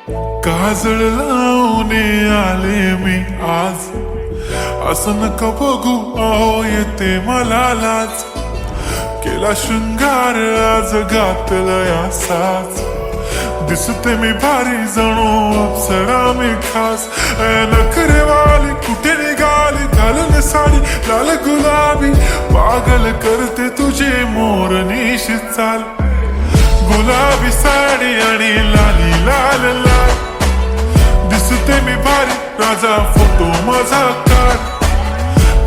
काजळ लावून आले मी आज, असं नका बघू अहो येते मला लाज. केला शृंगार आज घातला साज, दिसते मी भारी जणू अप्सरा मी खास. नखरेवाली कुठे निघाली घालून साडी लाल गुलाबी, पागल करते तुझे मोरनीश चाल. गुलाबी साडी आणि लाली लाल लाल, दिसते मी भारी राजा फोटो माझा काढ.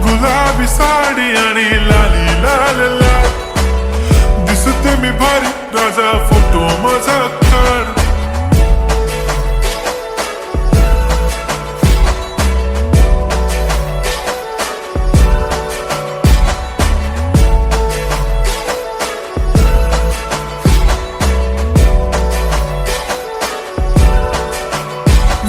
गुलाबी साडी आणि लाली लाल लाल, दिसते मी भारी राजा फोटो माझा काढ.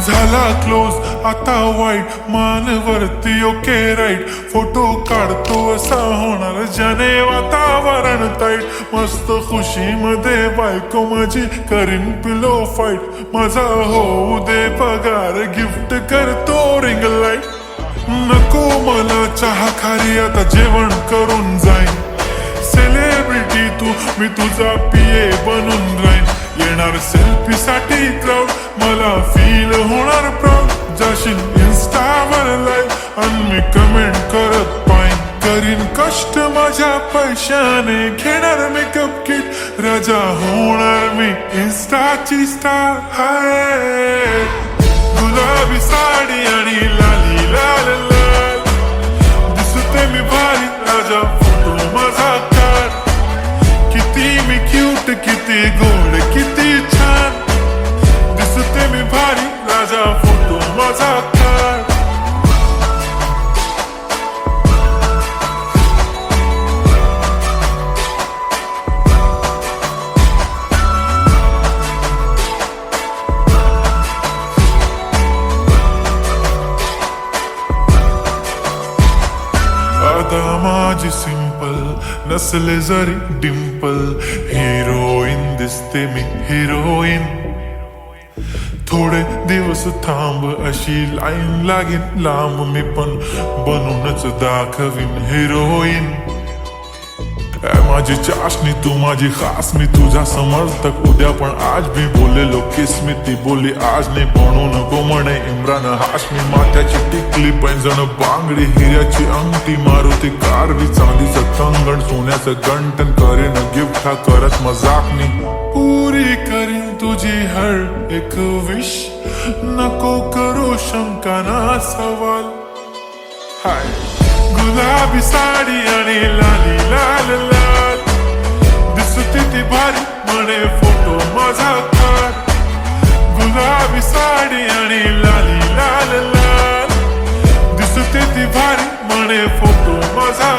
झाला क्लोज आता वाईट, मान वरती ओके राईट. फोटो काढतो असा होणार ज्याने वातावरण ताईट. मस्त खुशी मध्ये बायको माझी करीन पिलो फाईट. माझा होऊ दे पगार गिफ्ट करतो रिंग लाईट. नको मला चहा खारी आता जेवण करून जाईन. सेलिब्रिटी तू मी तुझा पिये बनून राहीन. येणार सेल्फी साठी क्राऊड मला फील होणार प्राऊड. जाशील इन्स्टावर लाईव्ह आणि मी कमेंट करत पाईन. करीन कष्ट माझ्या पैशाने घेणार मेकअप किट. राजा होणार मी इन्स्टाची स्टार. हाय गुलाबी साडी आणि लाली लाल लाल, दिसते मी भारी राजा फोटो माझा काढ. किती मी क्यूट किती गोड किती छान, दिसते मी भारी राजा फोटो माझा काढ. आता माझी सिंपल नसले जरी डिंपल, हिरोईन दिसते मी हिरोईन. थोडे दिवस थांब अशी लाईन लागेल लांब, मी पण बनूनच दाखवीन हिरोईन. माझी चाशनी तू माझी खास, मी तुझा समर्थक उद्या पण आज भी बोलेलो किस मी. ती बोली आज नाही बनू नको म्हणे इम्रान हाशमी. माथ्याची टिकली पैंजण बांगडी हिऱ्याची अंगठी, मारुती कारवी चांदीचं कंगण सोन्याचं गंटन. करीन गिफ्ट हा करत मजाकनी, पुरी करीन तुझी हर एक विश. नको करू शंका ना सवाल. हाय गुलाबी साडी आणि लाली लाल लाल, दिसते ती भारी म्हणे फोटो माझा काढ. गुलाबी साडी आणि लाली लाल लाल, दिसते ती भारी म्हणे फोटो माझा.